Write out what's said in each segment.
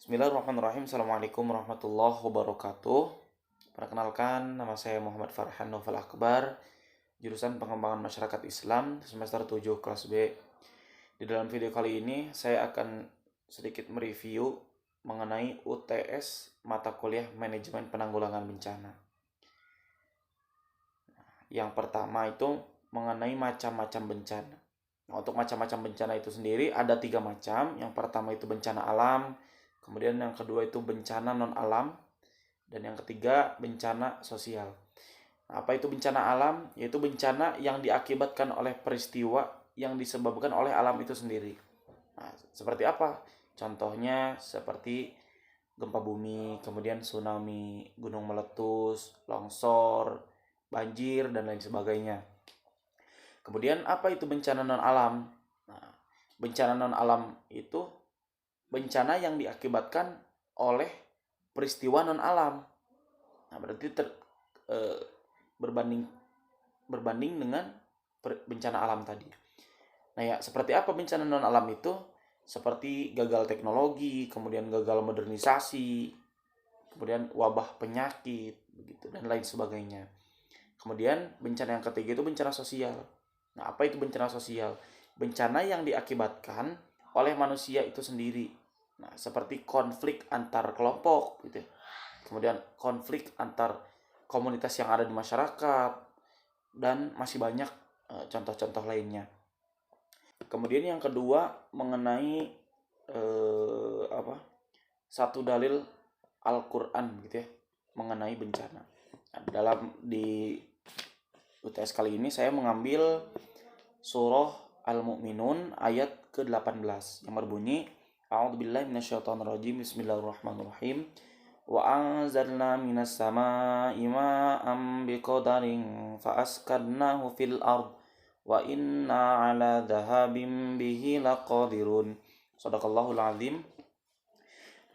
Bismillahirrahmanirrahim. Assalamualaikum warahmatullahi wabarakatuh. Perkenalkan, nama saya Muhammad Farhan Novel Akbar, jurusan Pengembangan Masyarakat Islam, semester 7 kelas B. Di dalam video kali ini, saya akan sedikit mereview mengenai UTS mata kuliah Manajemen Penanggulangan Bencana. Yang pertama itu mengenai macam-macam bencana. Nah, untuk macam-macam bencana itu sendiri ada 3 macam. Yang pertama itu bencana alam, kemudian yang kedua itu bencana non-alam, dan yang ketiga bencana sosial. Nah, apa itu bencana alam? Yaitu bencana yang diakibatkan oleh peristiwa yang disebabkan oleh alam itu sendiri. Nah, seperti apa? Contohnya seperti gempa bumi, kemudian tsunami, gunung meletus, longsor, banjir, dan lain sebagainya. Kemudian apa itu bencana non-alam? Nah, bencana non-alam itu bencana yang diakibatkan oleh peristiwa non-alam. Nah, berarti berbanding dengan bencana alam tadi. Nah, ya, seperti apa bencana non-alam itu? Seperti gagal teknologi, kemudian gagal modernisasi, kemudian wabah penyakit, begitu, dan lain sebagainya. Kemudian bencana yang ketiga itu bencana sosial. Nah, apa itu bencana sosial? Bencana yang diakibatkan oleh manusia itu sendiri. Nah, seperti konflik antar kelompok, gitu ya. Kemudian konflik antar komunitas yang ada di masyarakat, dan masih banyak contoh-contoh lainnya. Kemudian yang kedua mengenai satu dalil Al-Qur'an, gitu ya, mengenai bencana. Nah, dalam di UTS kali ini saya mengambil surah Al-Mu'minun ayat ke-18 yang berbunyi, A'udzubillahi minasyaitonirrajim, Bismillahirrahmanirrahim. Wa anzalna minas samaa'i ma'an biqadarin fa askannahu fil ard wa inna 'ala dhahabin bihi laqadirun. Shadaqallahul azim.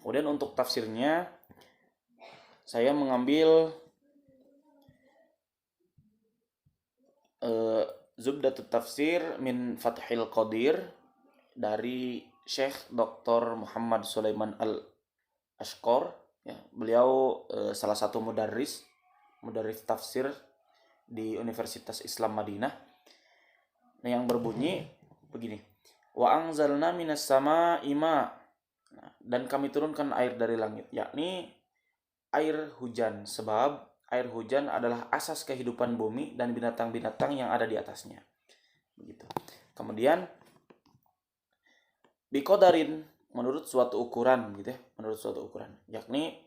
Kemudian untuk tafsirnya saya mengambil Zubdatut Tafsir min Fathil Qadir dari Syekh Dr. Muhammad Sulaiman Al-Ashqar, ya. Beliau salah satu mudarris tafsir di Universitas Islam Madinah. Nah, yang berbunyi begini. Wa anzalna minas samaa'i ma. Nah, dan kami turunkan air dari langit, yakni air hujan, sebab air hujan adalah asas kehidupan bumi dan binatang-binatang yang ada di atasnya. Begitu. Kemudian biqadarin, menurut suatu ukuran, gitu ya, menurut suatu ukuran, yakni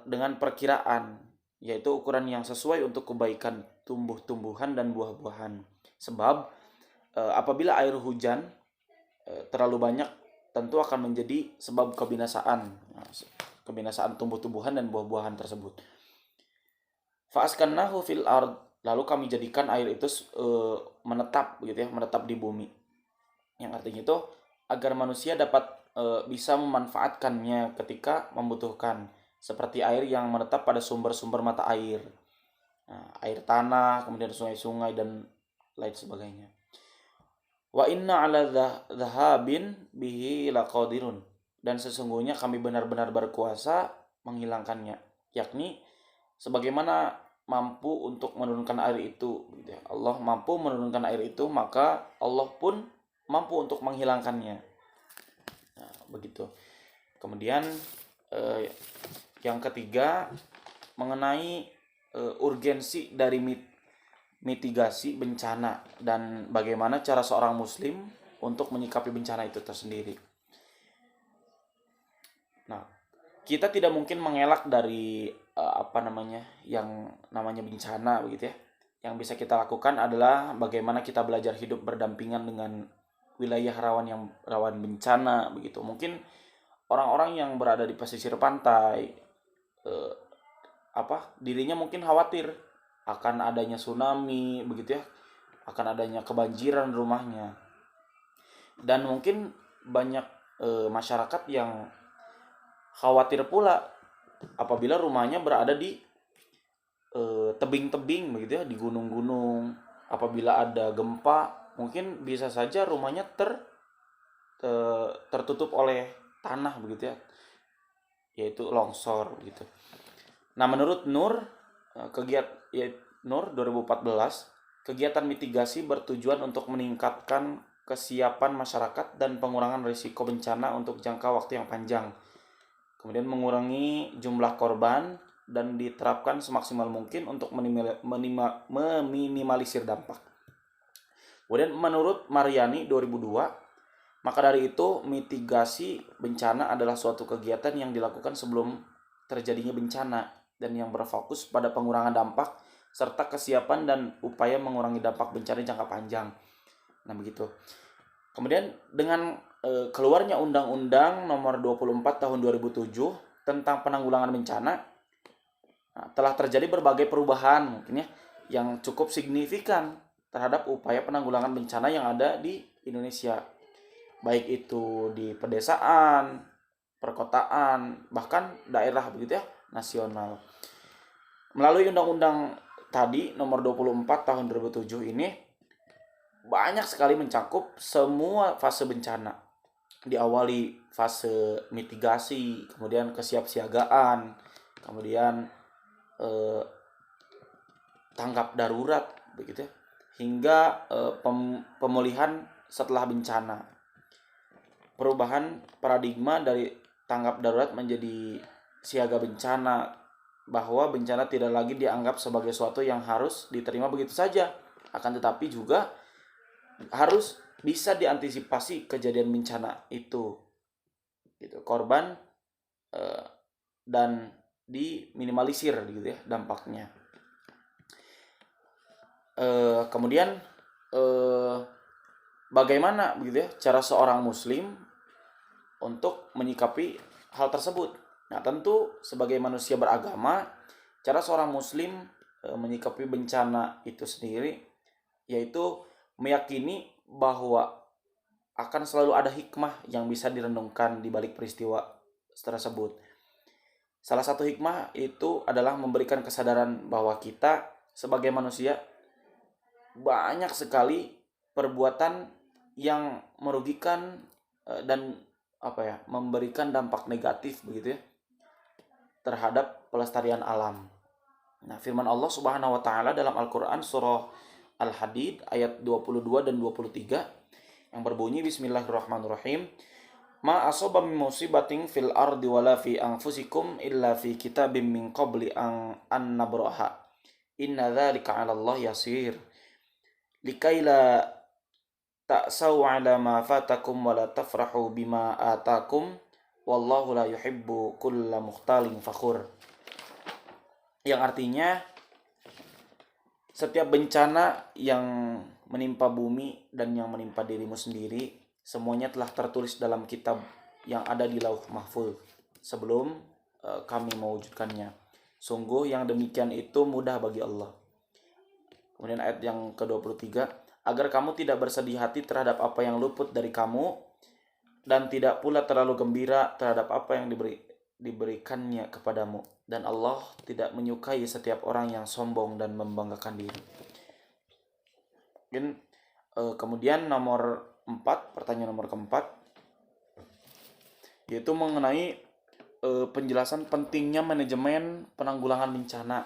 dengan perkiraan, yaitu ukuran yang sesuai untuk kebaikan tumbuh-tumbuhan dan buah-buahan. Sebab apabila air hujan terlalu banyak, tentu akan menjadi sebab kebinasaan tumbuh-tumbuhan dan buah-buahan tersebut. Fa'askannahu fil ard, lalu kami jadikan air itu menetap, gitu ya, menetap di bumi. Yang artinya itu agar manusia dapat bisa memanfaatkannya ketika membutuhkan, seperti air yang menetap pada sumber-sumber mata air, air tanah, kemudian sungai-sungai dan lain sebagainya. Wa inna 'ala dhahabin bihi laqadirun, dan sesungguhnya kami benar-benar berkuasa menghilangkannya, yakni sebagaimana mampu untuk menurunkan air itu, gitu ya. Allah mampu menurunkan air itu, maka Allah pun mampu untuk menghilangkannya. Nah, begitu. Kemudian yang ketiga mengenai urgensi dari mitigasi bencana dan bagaimana cara seorang muslim untuk menyikapi bencana itu tersendiri. Nah, kita tidak mungkin mengelak dari yang namanya bencana, begitu ya. Yang bisa kita lakukan adalah bagaimana kita belajar hidup berdampingan dengan wilayah rawan bencana, begitu. Mungkin orang-orang yang berada di pesisir pantai, dirinya mungkin khawatir akan adanya tsunami, begitu ya, akan adanya kebanjiran rumahnya. Dan mungkin banyak masyarakat yang khawatir pula apabila rumahnya berada di tebing-tebing, begitu ya, di gunung-gunung. Apabila ada gempa, mungkin bisa saja rumahnya tertutup oleh tanah, begitu ya, yaitu longsor gitu. Nah, menurut Nur, Nur 2014, kegiatan mitigasi bertujuan untuk meningkatkan kesiapan masyarakat dan pengurangan risiko bencana untuk jangka waktu yang panjang. Kemudian mengurangi jumlah korban dan diterapkan semaksimal mungkin untuk meminimalisir dampak. Kemudian menurut Mariani 2002, maka dari itu mitigasi bencana adalah suatu kegiatan yang dilakukan sebelum terjadinya bencana dan yang berfokus pada pengurangan dampak serta kesiapan dan upaya mengurangi dampak bencana jangka panjang. Nah, begitu. Kemudian dengan keluarnya Undang-Undang Nomor 24 Tahun 2007 tentang penanggulangan bencana, nah, telah terjadi berbagai perubahan mungkin ya yang cukup signifikan terhadap upaya penanggulangan bencana yang ada di Indonesia, baik itu di pedesaan, perkotaan, bahkan daerah begitu ya, nasional. Melalui undang-undang tadi nomor 24 tahun 2007 ini banyak sekali mencakup semua fase bencana. Diawali fase mitigasi, kemudian kesiapsiagaan, kemudian tanggap darurat begitu ya, hingga pemulihan setelah bencana. Perubahan paradigma dari tanggap darurat menjadi siaga bencana, bahwa bencana tidak lagi dianggap sebagai sesuatu yang harus diterima begitu saja, akan tetapi juga harus bisa diantisipasi kejadian bencana itu gitu, korban dan diminimalisir gitu ya dampaknya. Kemudian bagaimana begitu ya cara seorang muslim untuk menyikapi hal tersebut. Nah, tentu sebagai manusia beragama, cara seorang muslim menyikapi bencana itu sendiri yaitu meyakini bahwa akan selalu ada hikmah yang bisa direnungkan di balik peristiwa tersebut. Salah satu hikmah itu adalah memberikan kesadaran bahwa kita sebagai manusia banyak sekali perbuatan yang merugikan dan memberikan dampak negatif begitu ya terhadap pelestarian alam. Nah, firman Allah Subhanahu wa taala dalam Al-Qur'an surah Al-Hadid ayat 22 dan 23 yang berbunyi bismillahirrahmanirrahim. Ma asaba min musibatin fil ardi wala fi anfusikum illa fi kitabim min qabli an nabraha. Inna dzalika 'ala Allah yasir. Likaila ta'saw 'ala ma fatakum wa la tafrahu bima atakum wallahu la yuhibbu kulla mukhtalin fakhur. Yang artinya setiap bencana yang menimpa bumi dan yang menimpa dirimu sendiri semuanya telah tertulis dalam kitab yang ada di Lauh Mahfuz sebelum kami mewujudkannya. Sungguh yang demikian itu mudah bagi Allah. Kemudian ayat yang ke-23, agar kamu tidak bersedih hati terhadap apa yang luput dari kamu dan tidak pula terlalu gembira terhadap apa yang diberikannya kepadamu, dan Allah tidak menyukai setiap orang yang sombong dan membanggakan diri. Kemudian nomor 4, pertanyaan nomor keempat, yaitu mengenai penjelasan pentingnya manajemen penanggulangan bencana.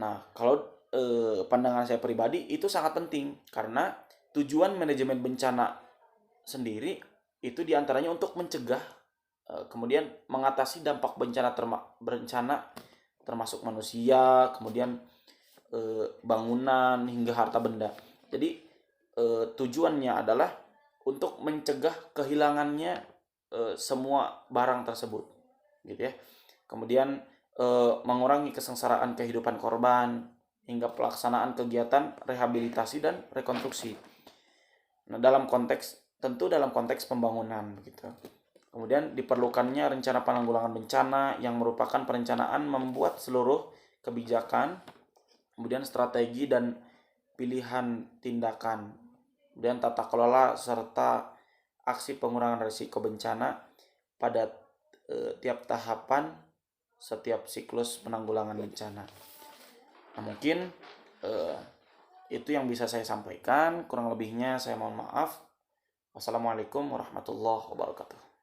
Nah, kalau pandangan saya pribadi itu sangat penting karena tujuan manajemen bencana sendiri itu diantaranya untuk mencegah kemudian mengatasi dampak bencana termasuk manusia, kemudian bangunan hingga harta benda. Jadi tujuannya adalah untuk mencegah kehilangannya semua barang tersebut, gitu ya. Kemudian mengurangi kesengsaraan kehidupan korban hingga pelaksanaan kegiatan rehabilitasi dan rekonstruksi. Nah, dalam konteks pembangunan begitu. Kemudian diperlukannya rencana penanggulangan bencana yang merupakan perencanaan membuat seluruh kebijakan, kemudian strategi dan pilihan tindakan, kemudian tata kelola serta aksi pengurangan risiko bencana pada tiap tahapan setiap siklus penanggulangan bencana. Nah, mungkin itu yang bisa saya sampaikan. Kurang lebihnya saya mohon maaf. Wassalamualaikum warahmatullahi wabarakatuh.